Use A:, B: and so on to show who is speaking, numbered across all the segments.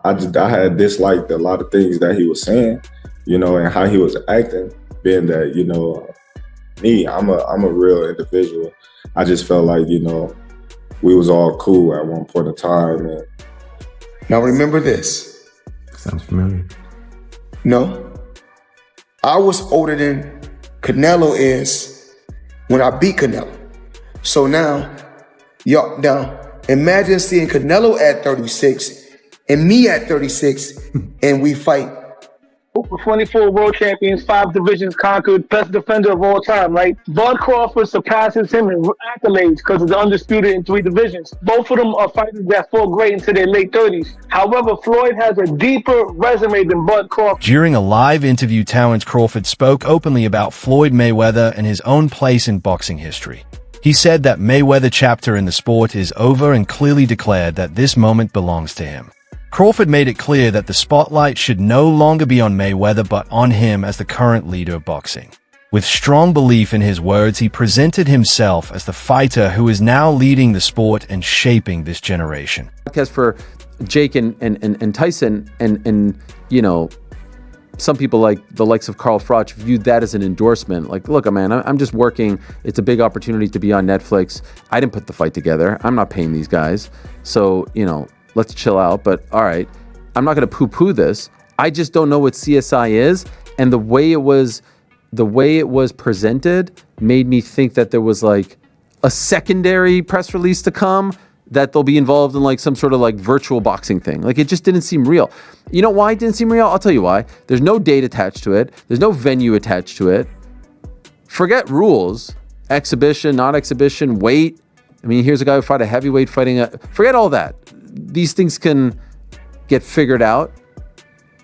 A: I had disliked a lot of things that he was saying, and how he was acting, being that, I'm a real individual. I just felt like, we was all cool at one point in time. And
B: now remember this.
C: Sounds familiar.
B: No. I was older than Canelo is when I beat Canelo. So now imagine seeing Canelo at 36 and me at 36 and we fight.
D: 24 world champions, 5 divisions conquered, best defender of all time, right? Bud Crawford surpasses him in accolades because he's undisputed in 3 divisions. Both of them are fighters that fought great into their late 30s. However, Floyd has a deeper resume than Bud Crawford.
E: During a live interview, Terence Crawford spoke openly about Floyd Mayweather and his own place in boxing history. He said that Mayweather chapter in the sport is over and clearly declared that this moment belongs to him. Crawford made it clear that the spotlight should no longer be on Mayweather but on him as the current leader of boxing. With strong belief in his words, he presented himself as the fighter who is now leading the sport and shaping this generation.
C: Podcast for Jake and Tyson and some people like the likes of Carl Froch viewed that as an endorsement. Like, look, man, I'm just working. It's a big opportunity to be on Netflix. I didn't put the fight together. I'm not paying these guys. So, let's chill out. But all right, I'm not going to poo-poo this. I just don't know what CSI is. And the way it was presented made me think that there was like a secondary press release to come, that they'll be involved in like some sort of like virtual boxing thing. Like, it just didn't seem real. You know why it didn't seem real? I'll tell you why. There's no date attached to it. There's no venue attached to it. Forget rules, exhibition, not exhibition, weight. I mean, here's a guy who fought a heavyweight forget all that. These things can get figured out,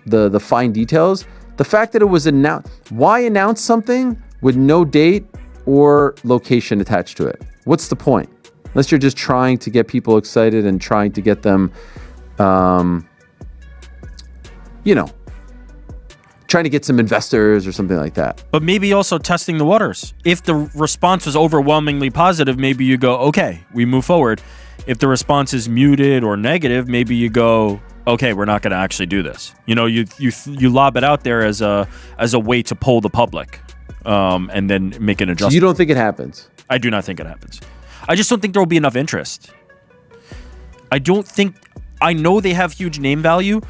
C: the fine details. The fact that it was announced, why announce something with no date or location attached to it? What's the point? Unless you're just trying to get people excited and trying to get them, trying to get some investors or something like that.
F: But maybe also testing the waters. If the response was overwhelmingly positive, maybe you go, okay, we move forward. If the response is muted or negative, maybe you go, okay, we're not going to actually do this. You lob it out there as a way to poll the public, and then make an adjustment.
C: So you don't think it happens?
F: I do not think it happens. I just don't think there will be enough interest. I know they have huge name value.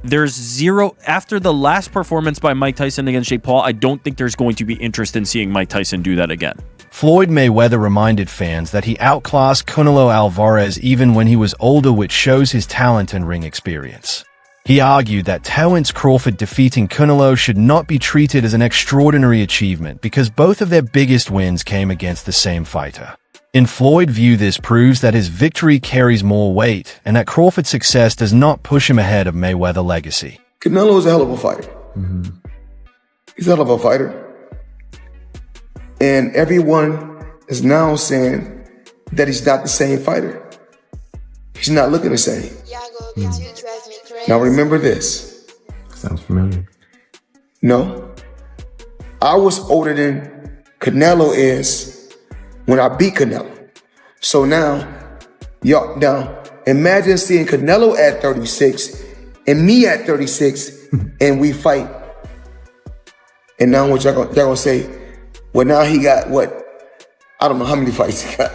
F: There's zero after the last performance by Mike Tyson against Jake Paul. I don't think there's going to be interest in seeing Mike Tyson do that again.
E: Floyd Mayweather reminded fans that he outclassed Canelo Alvarez even when he was older, which shows his talent and ring experience. He argued that Terence Crawford defeating Canelo should not be treated as an extraordinary achievement because both of their biggest wins came against the same fighter. In Floyd's view, this proves that his victory carries more weight and that Crawford's success does not push him ahead of Mayweather's legacy.
B: Canelo is a hell of a fighter.
C: Mm-hmm.
B: He's a hell of a fighter. And everyone is now saying that he's not the same fighter. He's not looking the same. Now remember this.
C: Sounds familiar.
B: No. I was older than Canelo is when I beat Canelo. So now imagine seeing Canelo at 36 and me at 36 and we fight. And now what y'all gonna say? Well, now he got I don't know how many fights he got.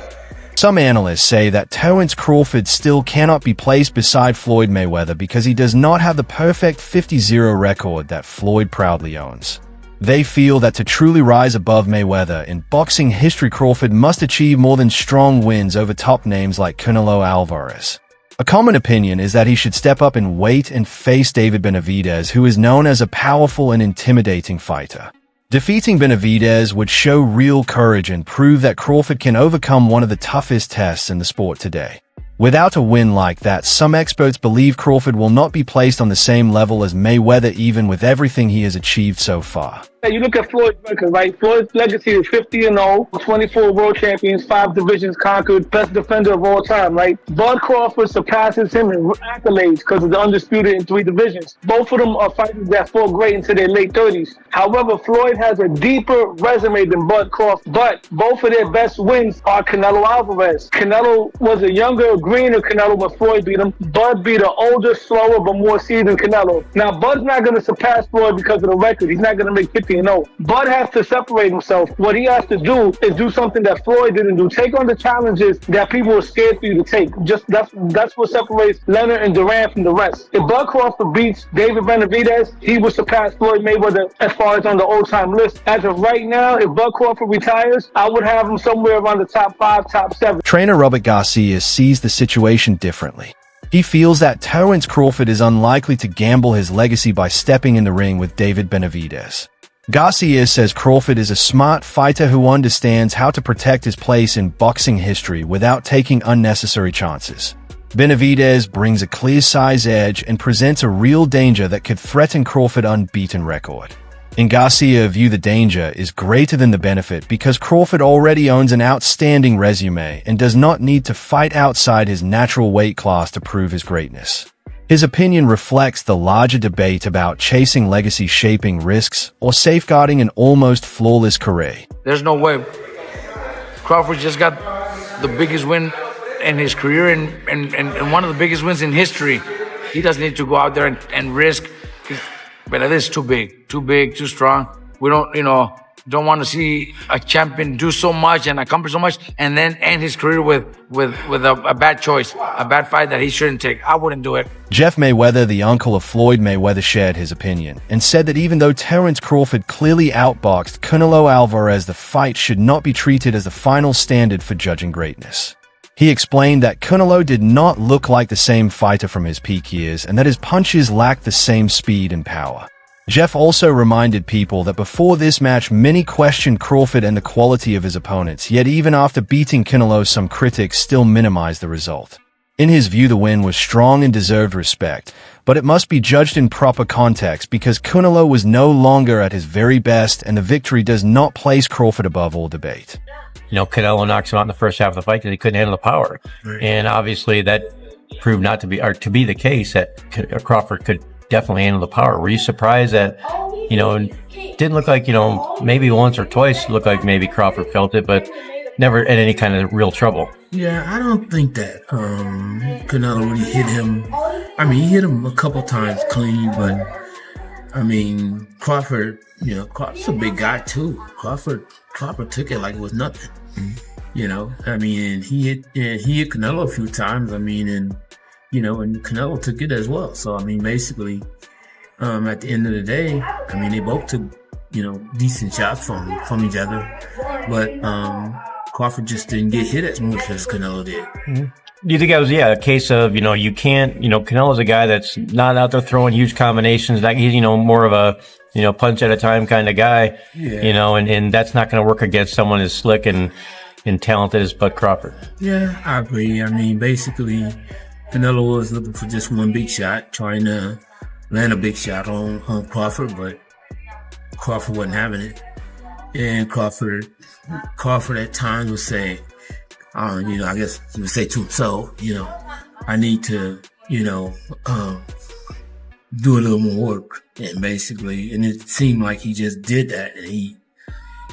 E: Some analysts say that Terence Crawford still cannot be placed beside Floyd Mayweather because he does not have the perfect 50-0 record that Floyd proudly owns. They feel that to truly rise above Mayweather in boxing history, Crawford must achieve more than strong wins over top names like Canelo Alvarez. A common opinion is that he should step up in weight and face David Benavidez, who is known as a powerful and intimidating fighter. Defeating Benavidez would show real courage and prove that Crawford can overcome one of the toughest tests in the sport today. Without a win like that, some experts believe Crawford will not be placed on the same level as Mayweather even with everything he has achieved so far.
D: You look at Floyd's record, right? Floyd's legacy is 50-0, 24 world champions, 5 divisions conquered, best defender of all time, right? Bud Crawford surpasses him in accolades because of the undisputed in 3 divisions. Both of them are fighters that fought great into their late 30s. However, Floyd has a deeper resume than Bud Crawford, but both of their best wins are Canelo Alvarez. Canelo was a younger, greener Canelo when Floyd beat him. Bud beat an older, slower, but more seasoned Canelo. Now, Bud's not going to surpass Floyd because of the record. He's not going to make 50-0. Bud has to separate himself. What he has to do is do something that Floyd didn't do. Take on the challenges that people were scared for you to take. Just that's what separates Leonard and Duran from the rest. If Bud Crawford beats David Benavidez, he will surpass Floyd Mayweather as far as on the all-time list. As of right now, if Bud Crawford retires, I would have him somewhere around the top 5, top 7.
E: Trainer Robert Garcia sees the situation differently. He feels that Terence Crawford is unlikely to gamble his legacy by stepping in the ring with David Benavidez. Garcia says Crawford is a smart fighter who understands how to protect his place in boxing history without taking unnecessary chances. Benavidez brings a clear size edge and presents a real danger that could threaten Crawford's unbeaten record. In Garcia's view, the danger is greater than the benefit because Crawford already owns an outstanding resume and does not need to fight outside his natural weight class to prove his greatness. His opinion reflects the larger debate about chasing legacy shaping risks or safeguarding an almost flawless career.
G: There's no way. Crawford just got the biggest win in his career and one of the biggest wins in history. He doesn't need to go out there and risk. But it is too big, too strong. We don't want to see a champion do so much and accomplish so much and then end his career with a bad choice, a bad fight that he shouldn't take. I wouldn't do it.
E: Jeff Mayweather, the uncle of Floyd Mayweather, shared his opinion and said that even though Terence Crawford clearly outboxed Canelo Alvarez, the fight should not be treated as the final standard for judging greatness. He explained that Canelo did not look like the same fighter from his peak years and that his punches lacked the same speed and power. Jeff also reminded people that before this match, many questioned Crawford and the quality of his opponents, yet even after beating Canelo, some critics still minimized the result. In his view, the win was strong and deserved respect, but it must be judged in proper context because Canelo was no longer at his very best and the victory does not place Crawford above all debate.
H: Canelo knocks him out in the first half of the fight because he couldn't handle the power. Right. And obviously that proved not to be, or to be the case, that Crawford could definitely handle the power. Were you surprised that, didn't look like, maybe once or twice looked like maybe Crawford felt it, but never in any kind of real trouble?
I: Yeah, I don't think that Canelo really hit him. I mean, he hit him a couple times clean, but I mean, Crawford, Crawford's a big guy too. Crawford took it like it was nothing. I mean, he hit Canelo a few times. I mean, and Canelo took it as well. So I mean, basically, at the end of the day, I mean, they both took decent shots from each other, but Crawford just didn't get hit as much as Canelo did.
H: Mm-hmm. Do you think that was, a case of, you can't, Canelo's a guy that's not out there throwing huge combinations. Like he's, more of a, punch at a time kind of guy, and that's not going to work against someone as slick and talented as Bud Crawford.
I: Yeah, I agree. I mean, basically, Canelo was looking for just one big shot, trying to land a big shot on Crawford, but Crawford wasn't having it. And Crawford at times would say, I guess he would say to himself, I need to, do a little more work. And basically, and it seemed like he just did that, and he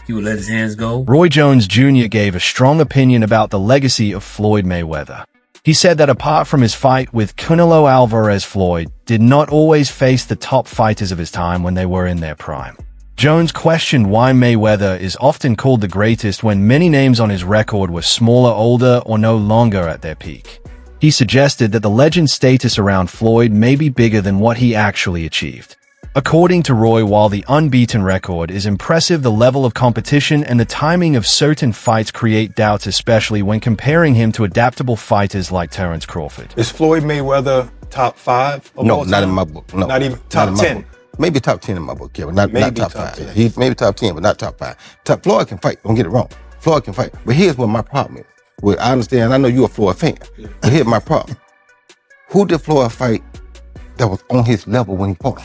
I: would let his hands go.
E: Roy Jones Jr. gave a strong opinion about the legacy of Floyd Mayweather. He said that apart from his fight with Canelo Alvarez, Floyd did not always face the top fighters of his time when they were in their prime. Jones questioned why Mayweather is often called the greatest when many names on his record were smaller, older, or no longer at their peak. He suggested that the legend status around Floyd may be bigger than what he actually achieved. According to Roy, while the unbeaten record is impressive, the level of competition and the timing of certain fights create doubts, especially when comparing him to adaptable fighters like Terence Crawford.
J: Is Floyd Mayweather top 5?
K: No, not in my book. No,
J: not even top 10.
K: Maybe top 10 in my book, yeah, but not top 5.
J: 10.
K: He's maybe top 10, but not top 5. Floyd can fight, don't get it wrong. Floyd can fight. But here's what my problem is. Well, I understand, I know you're a Floyd fan, but here's my problem. Who did Floyd fight that was on his level when he fought?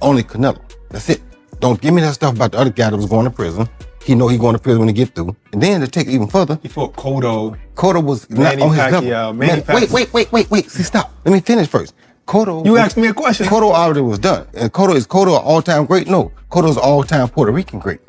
K: Only Canelo. That's it. Don't give me that stuff about the other guy that was going to prison. He know he going to prison when he get through. And then to take it even further,
J: He fought Cotto.
K: Cotto was
J: Manny
K: not on his
J: Pacquiao,
K: level.
J: Manny
K: Wait. See, stop. Let me finish first. Cotto.
J: You asked me a question.
K: Cotto already was done. And Cotto an all-time great? No. Cotto's an all-time Puerto Rican great.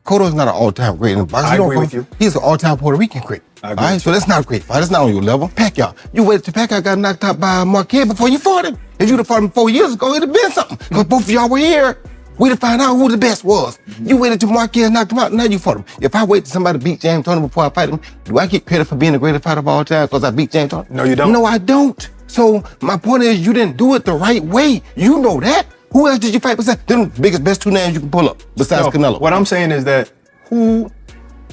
K: Cotto's not an all-time great in boxing.
J: I agree with you.
K: He's an all-time Puerto Rican great.
J: I agree.
K: All right, so that's not a great fight. That's not on your level. Pacquiao. You waited till Pacquiao got knocked out by Marquez before you fought him. If you'd have fought him 4 years ago, it'd have been something. Because both of y'all were here. We'd have found out who the best was. You waited till Marquez knocked him out, now you fought him. If I wait till somebody beat James Toney before I fight him, do I get credit for being the greatest fighter of all time because I beat James Toney?
J: No, you don't.
K: No, I don't. So my point is, you didn't do it the right way. You know that. Who else did you fight besides them best 2 names you can pull up besides Canelo?
J: What I'm saying is that who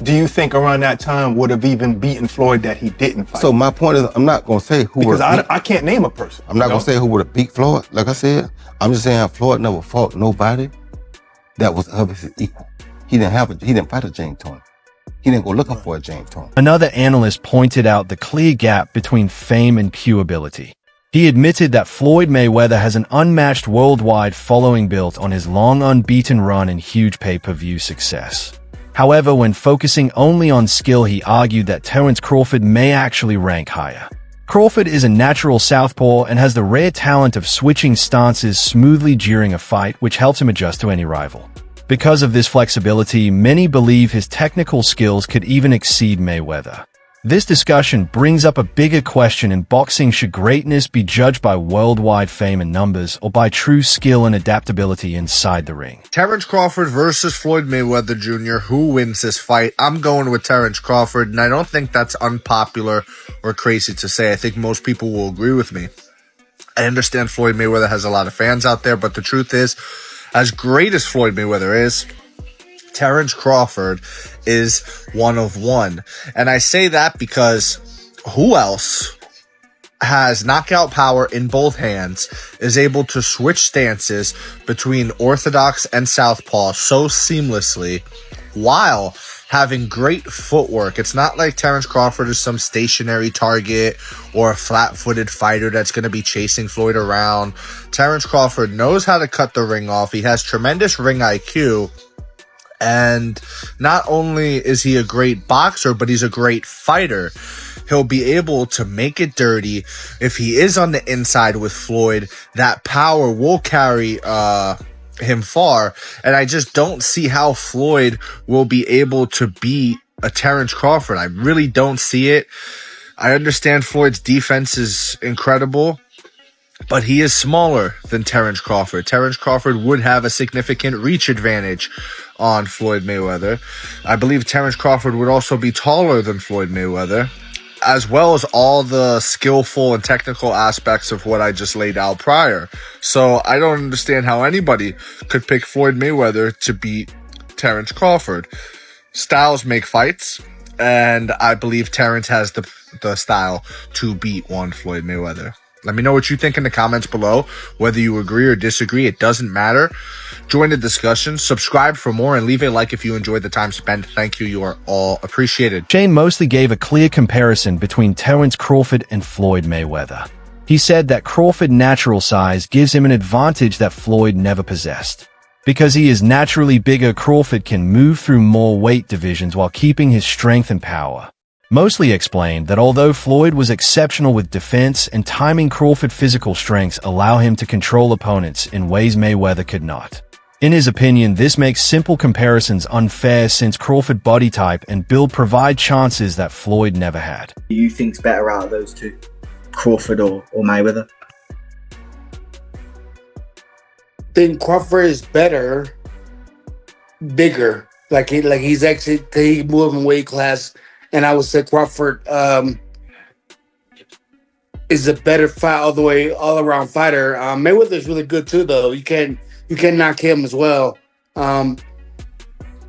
J: do you think around that time would have even beaten Floyd that he didn't fight?
K: So my point is, I'm not gonna say who
J: because
K: would
J: I can't name a person.
K: I'm not gonna say who would have beat Floyd. Like I said, I'm just saying Floyd never fought nobody that was obviously equal. He didn't fight a James Toney. He didn't go looking for a James Toney.
E: Another analyst pointed out the clear gap between fame and pure ability. He admitted that Floyd Mayweather has an unmatched worldwide following built on his long unbeaten run and huge pay-per-view success. However, when focusing only on skill, he argued that Terence Crawford may actually rank higher. Crawford is a natural southpaw and has the rare talent of switching stances smoothly during a fight, which helps him adjust to any rival. Because of this flexibility, many believe his technical skills could even exceed Mayweather. This discussion brings up a bigger question in boxing: should greatness be judged by worldwide fame and numbers, or by true skill and adaptability inside the ring?
L: Terence Crawford versus Floyd Mayweather Jr. Who wins this fight? I'm going with Terence Crawford, and I don't think that's unpopular or crazy to say. I think most people will agree with me. I understand Floyd Mayweather has a lot of fans out there, but the truth is, as great as Floyd Mayweather is, Terence Crawford is one of one. And I say that because who else has knockout power in both hands, is able to switch stances between orthodox and southpaw so seamlessly while having great footwork? It's not like Terence Crawford is some stationary target or a flat-footed fighter that's going to be chasing Floyd around. Terence Crawford knows how to cut the ring off. He has tremendous ring IQ. And not only is he a great boxer, but he's a great fighter. He'll be able to make it dirty. If he is on the inside with Floyd, that power will carry him far. And I just don't see how Floyd will be able to beat a Terence Crawford. I really don't see it. I understand Floyd's defense is incredible, but he is smaller than Terence Crawford. Terence Crawford would have a significant reach advantage on Floyd Mayweather. I believe Terence Crawford would also be taller than Floyd Mayweather, as well as all the skillful and technical aspects of what I just laid out prior. So I don't understand how anybody could pick Floyd Mayweather to beat Terence Crawford. Styles make fights, and I believe Terence has the style to beat one Floyd Mayweather. Let me know what you think in the comments below. Whether you agree or disagree, it doesn't matter. Join the discussion, subscribe for more, and leave a like if you enjoyed the time spent. Thank you. You are all appreciated.
E: Shane mostly gave a clear comparison between Terence Crawford and Floyd Mayweather. He said that Crawford's natural size gives him an advantage that Floyd never possessed. Because he is naturally bigger, Crawford can move through more weight divisions while keeping his strength and power. Mostly explained that although Floyd was exceptional with defense and timing, Crawford's physical strengths allow him to control opponents in ways Mayweather could not. In his opinion, this makes simple comparisons unfair since Crawford's body type and build provide chances that Floyd never had.
M: Who do you think's better out of those two, Crawford or Mayweather?
B: I think Crawford is better, bigger. Like he's actually he moved in weight class. And I would say Crawford is a better fight all around fighter. Mayweather is really good too, though. You can knock him as well.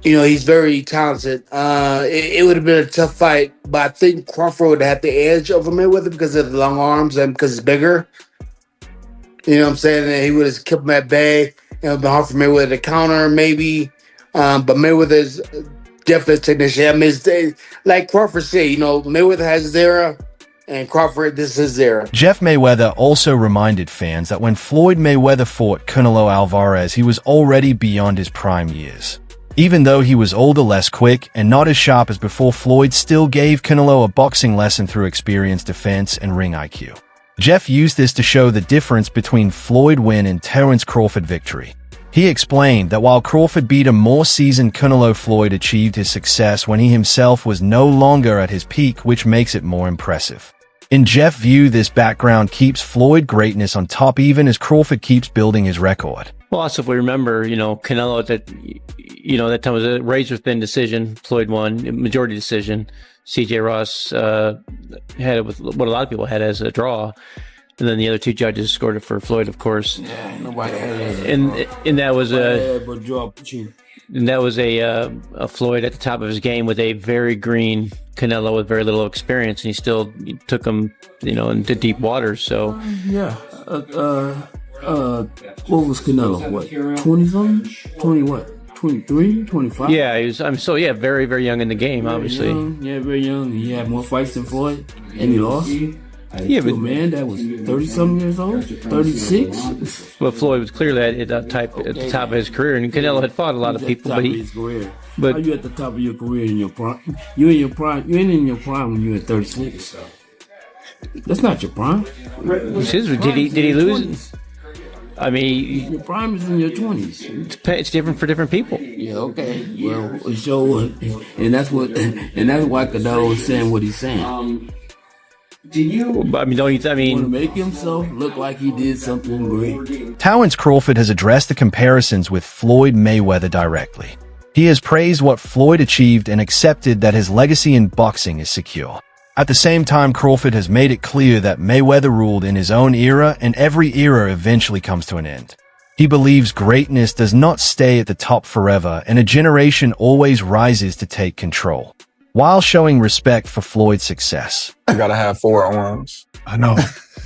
B: He's very talented. It would have been a tough fight, but I think Crawford would have had the edge over Mayweather because of the long arms and because he's bigger. You know what I'm saying? And he would have kept him at bay. It would have been hard for Mayweather to counter, maybe. But Mayweather's definitely technician. I mean, like Crawford said, Mayweather has his era, And Crawford, this is his era.
E: Jeff Mayweather also reminded fans that when Floyd Mayweather fought Canelo Alvarez, he was already beyond his prime years. Even though he was older, less quick, and not as sharp as before, Floyd still gave Canelo a boxing lesson through experience, defense, and ring IQ. Jeff used this to show the difference between Floyd win and Terence Crawford victory. He explained that while Crawford beat a more seasoned Canelo, Floyd achieved his success when he himself was no longer at his peak, which makes it more impressive. In Jeff's view, this background keeps Floyd greatness on top even as Crawford keeps building his record.
H: Well, also, if we remember, Canelo, that time was a razor-thin decision. Floyd won, majority decision. C.J. Ross had it with what a lot of people had as a draw. And then the other two judges scored it for Floyd, of course.
I: Yeah, nobody had it.
H: And that was a Floyd at the top of his game with a very green Canelo with very little experience, and he still took him, into deep waters. So
I: yeah, what was Canelo? What, 20-something? 20 what? 23, 25?
H: Yeah, he was. Very, very young in the game,
I: very
H: obviously.
I: Young, very young. He had more fights than Floyd, and he lost.
H: Yeah, but
I: man, that was 30-something years old, 36.
H: But Floyd was clearly at the top of his career, and Canelo had fought a lot of people.
I: How you at the top of your career in your prime? You ain't in your prime when you're at 36. That's not your prime.
H: Did he lose? I mean,
I: your prime is in your 20s.
H: It's different for different people.
I: Yeah, okay. Well, and that's why Canelo is saying what he's saying.
H: Want to
I: make himself look like he did something great.
E: Terence Crawford has addressed the comparisons with Floyd Mayweather directly. He has praised what Floyd achieved and accepted that his legacy in boxing is secure. At the same time, Crawford has made it clear that Mayweather ruled in his own era, and every era eventually comes to an end. He believes greatness does not stay at the top forever, and a generation always rises to take control, while showing respect for Floyd's success.
N: You gotta have 4 arms.
J: I know.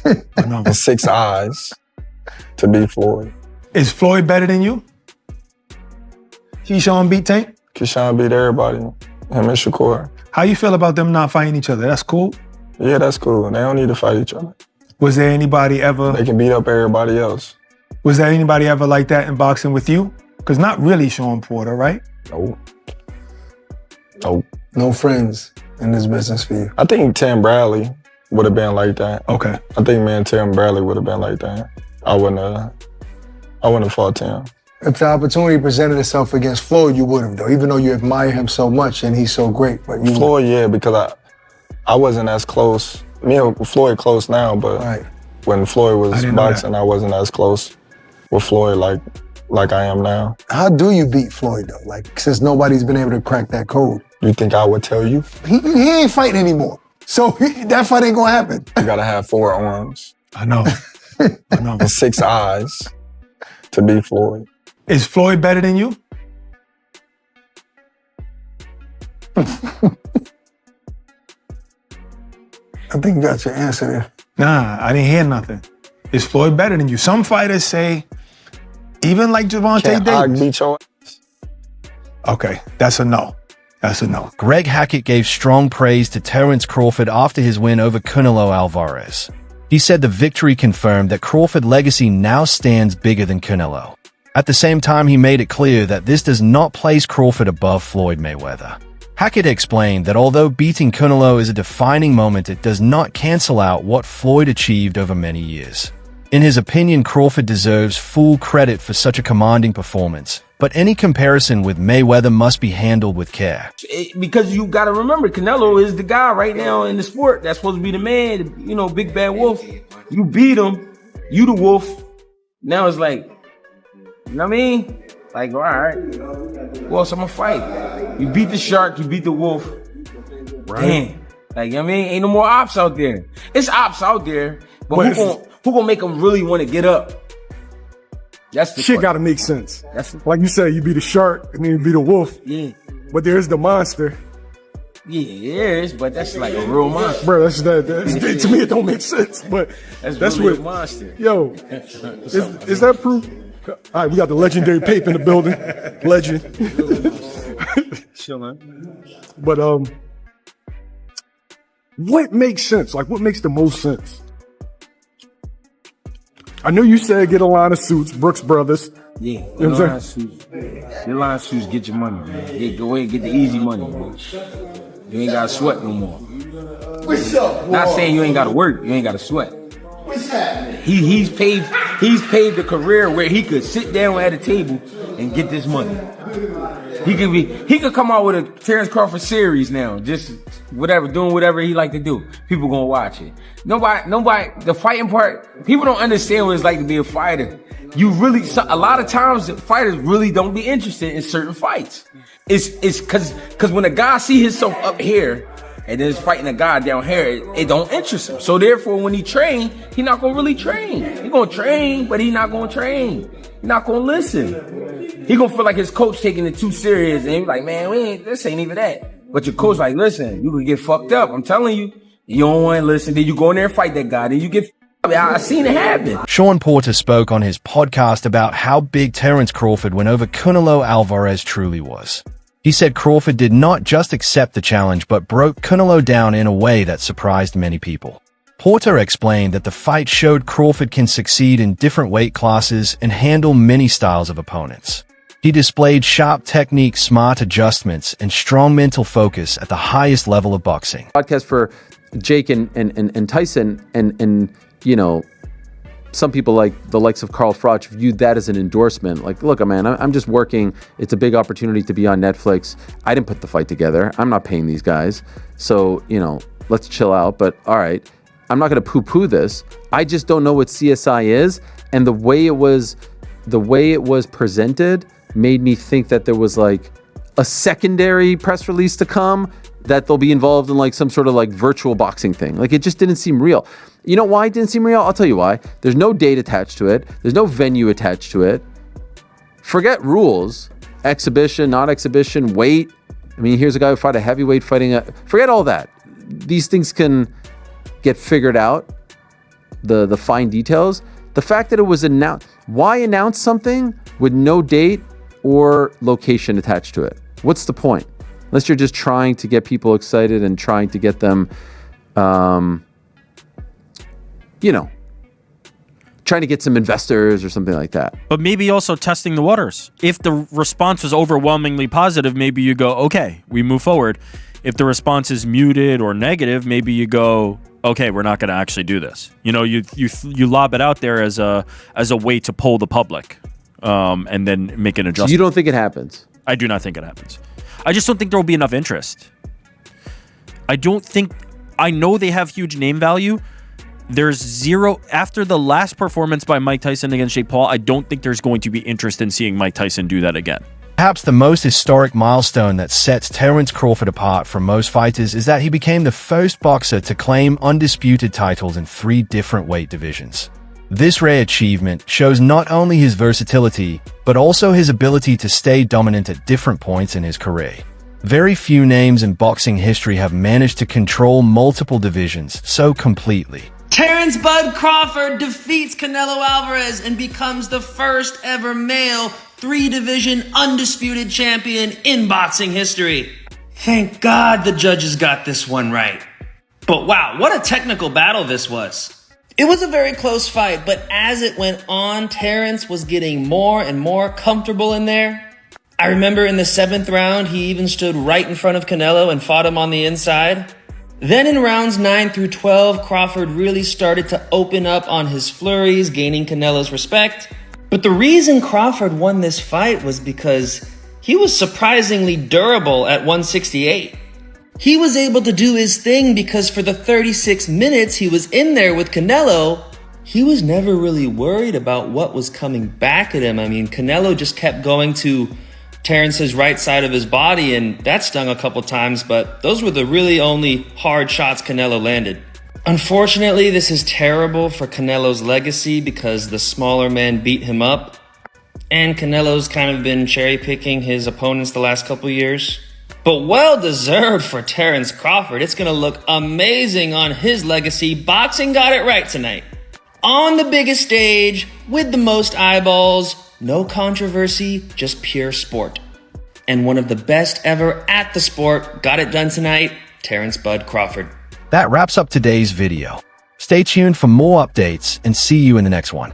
N: And 6 eyes to beat Floyd.
J: Is Floyd better than you? Keyshawn beat Tank?
N: Keyshawn beat everybody. Him and Shakur.
J: How you feel about them not fighting each other? That's cool?
N: Yeah, that's cool. They don't need to fight each other.
J: Was there anybody ever...
N: They can beat up everybody else.
J: Was there anybody ever like that in boxing with you? Because not really Sean Porter, right?
N: No. Nope.
K: No friends in this business for you.
N: I think Tim Bradley would have been like that.
J: Okay.
N: I think me and Tim Bradley would have been like that. I wouldn't have fought Tim.
K: If the opportunity presented itself against Floyd, you would have, though, even though you admire him so much and he's so great. But you
N: Floyd, yeah, because I wasn't as close. Me and Floyd close now, but when Floyd was boxing, I wasn't as close with Floyd like I am now.
K: How do you beat Floyd, though? Like, since nobody's been able to crack that code.
N: You think I would tell you?
K: He ain't fighting anymore. So that fight ain't gonna happen.
N: You gotta have 4 arms.
J: I know.
N: And 6 eyes to beat Floyd.
J: Is Floyd better than you?
K: I think you got your answer there.
J: Nah, I didn't hear nothing. Is Floyd better than you? Some fighters say, even like Gervonta Davis.
N: Beat your ass?
J: Okay, that's a no. That's a no.
E: Greg Hackett gave strong praise to Terence Crawford after his win over Canelo Alvarez. He said the victory confirmed that Crawford's legacy now stands bigger than Canelo. At the same time, he made it clear that this does not place Crawford above Floyd Mayweather. Hackett explained that although beating Canelo is a defining moment, it does not cancel out what Floyd achieved over many years. In his opinion, Crawford deserves full credit for such a commanding performance, but any comparison with Mayweather must be handled with care.
O: Because you got to remember, Canelo is the guy right now in the sport that's supposed to be the man, big bad wolf. You beat him, you the wolf. Now it's like, you know what I mean? Like, all right, who else I'm gonna fight? You beat the shark, you beat the wolf. Right. Damn. Like, you know what I mean? Ain't no more ops out there. It's ops out there, but who gonna make them really want to get up? That's the
P: shit gotta make sense. Like you said, you beat a shark and then you beat a wolf.
O: Yeah.
P: But there's the monster.
O: Yeah, it is, but that's like a real monster.
P: Bro, that's to me it don't make sense. But that's
O: really
P: what
O: a monster.
P: Yo, is that proof? All right, we got the legendary Pape in the building. Legend.
O: Chill, man.
P: But What makes sense? Like, what makes the most sense? I know you said get a line of suits, Brooks Brothers.
O: Yeah,
P: You know what I'm
O: Your line of suits get your money, man. Yeah, go ahead and get the easy money, man. You ain't gotta sweat no more.
B: What's up,
O: Not saying you ain't gotta work, you ain't gotta sweat.
B: What's happening?
O: He's paved a career where he could sit down at a table and get this money. He could come out with a Terence Crawford series now, just whatever, doing whatever he like to do. People gonna watch it. Nobody, the fighting part, people don't understand what it's like to be a fighter. A lot of times fighters really don't be interested in certain fights. It's cause when a guy see himself up here and then he's fighting a guy down here, it don't interest him. So therefore, when he train, he not gonna really train. He gonna train, but he not gonna train. He not gonna listen. He gonna feel like his coach taking it too serious, and he like, man, this ain't even that. But your coach like, listen, you could get fucked up. I'm telling you, you don't want to listen. Then you go in there and fight that guy. Then you get. I seen it happen.
E: Sean Porter spoke on his podcast about how big Terence Crawford went over Canelo Alvarez truly was. He said Crawford did not just accept the challenge, but broke Canelo down in a way that surprised many people. Porter explained that the fight showed Crawford can succeed in different weight classes and handle many styles of opponents. He displayed sharp technique, smart adjustments, and strong mental focus at the highest level of boxing.
C: Podcast for Jake and Tyson, and you know, some people like the likes of Carl Froch viewed that as an endorsement. Like, look, man, I'm just working. It's a big opportunity to be on Netflix. I didn't put the fight together. I'm not paying these guys. So, you know, let's chill out. But all right, I'm not going to poo-poo this. I just don't know what CSI is. And the way it was presented made me think that there was like a secondary press release to come, that they'll be involved in like some sort of like virtual boxing thing. Like, it just didn't seem real. You know why it didn't seem real? I'll tell you why. There's no date attached to it. There's no venue attached to it. Forget rules, exhibition, not exhibition, weight. I mean, here's a guy who fought a heavyweight fighting forget all that. These things can get figured out, the fine details. The fact that it was announced, why announce something with no date or location attached to it? What's the point? Unless you're just trying to get people excited and trying to get them, trying to get some investors or something like that.
F: But maybe also testing the waters. If the response was overwhelmingly positive, maybe you go, okay, we move forward. If the response is muted or negative, maybe you go, okay, we're not going to actually do this. You know, you lob it out there as a way to poll the public, and then make an adjustment.
C: So you don't think it happens?
F: I do not think it happens. I just don't think there will be enough interest. I know they have huge name value. There's zero after the last performance by Mike Tyson against Jake Paul. I don't think there's going to be interest in seeing Mike Tyson do that again.
E: Perhaps the most historic milestone that sets Terence Crawford apart from most fighters is that he became the first boxer to claim undisputed titles in 3 different weight divisions. This rare achievement shows not only his versatility, but also his ability to stay dominant at different points in his career. Very few names in boxing history have managed to control multiple divisions so completely.
Q: Terence Bud Crawford defeats Canelo Alvarez and becomes the first ever male 3-division undisputed champion in boxing history. Thank God the judges got this one right. But wow, what a technical battle this was. It was a very close fight, but as it went on, Terence was getting more and more comfortable in there. I remember in the 7th round, he even stood right in front of Canelo and fought him on the inside. Then in rounds 9 through 12, Crawford really started to open up on his flurries, gaining Canelo's respect. But the reason Crawford won this fight was because he was surprisingly durable at 168. He was able to do his thing because for the 36 minutes he was in there with Canelo, he was never really worried about what was coming back at him. I mean, Canelo just kept going to Terence's right side of his body, and that stung a couple times, but those were the really only hard shots Canelo landed. Unfortunately, this is terrible for Canelo's legacy because the smaller men beat him up, and Canelo's kind of been cherry-picking his opponents the last couple years. But well-deserved for Terence Crawford. It's going to look amazing on his legacy. Boxing got it right tonight. On the biggest stage, with the most eyeballs, no controversy, just pure sport. And one of the best ever at the sport got it done tonight, Terence Bud Crawford.
E: That wraps up today's video. Stay tuned for more updates and see you in the next one.